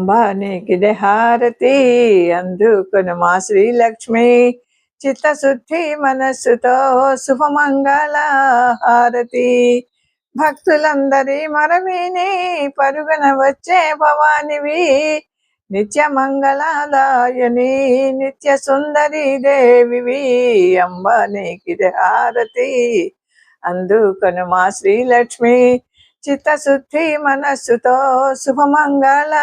అంబానీకిదే హారతి అందుకొను మా శ్రీలక్ష్మి చిత్తశుద్ధి మనస్సుతో శుభమంగళ హారతి. భక్తులందరి మరవిని పరుగున వచ్చే భవానివి నిత్య మంగళదాయని నిత్య సుందరి దేవివి. అంబానీకిదే హారతి అందుకొను మా శ్రీలక్ష్మి చిత్తశుద్ధి మనస్సుతో శుభమంగళ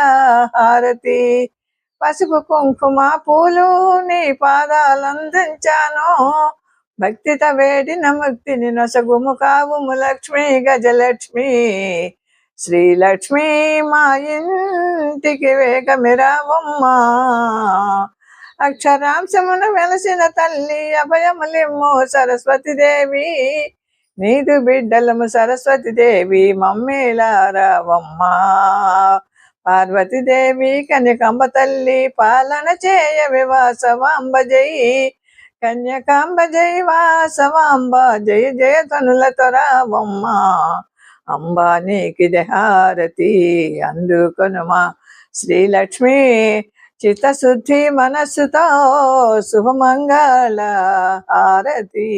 హారతి. పసుపు కుంకుమ పూలు నీ పాదాలందించాను భక్తిత వేడిన ముక్తిని నొసగుము కావుము లక్ష్మి గజలక్ష్మి. శ్రీలక్ష్మి మా ఇంటికి వేగమిరావమ్మా అక్షరాంశమును వెలసిన తల్లి అభయములిమ్ము సరస్వతి దేవి. నీదు బిడ్డలము సరస్వతి దేవి మమ్మేలారావమ్మా. పార్వతీదేవి కన్యకాంబ తల్లి పాలన చేయవి వాసవాంబ జై. కన్యకాంబ జై వాసవాంబ జయ జయ తనులతో రావమ్మా. అంబానీకిదే హారతి అందుకొను మా శ్రీలక్ష్మి చిత్తశుద్ధి మనస్సుతో శుభమంగళ హారతి.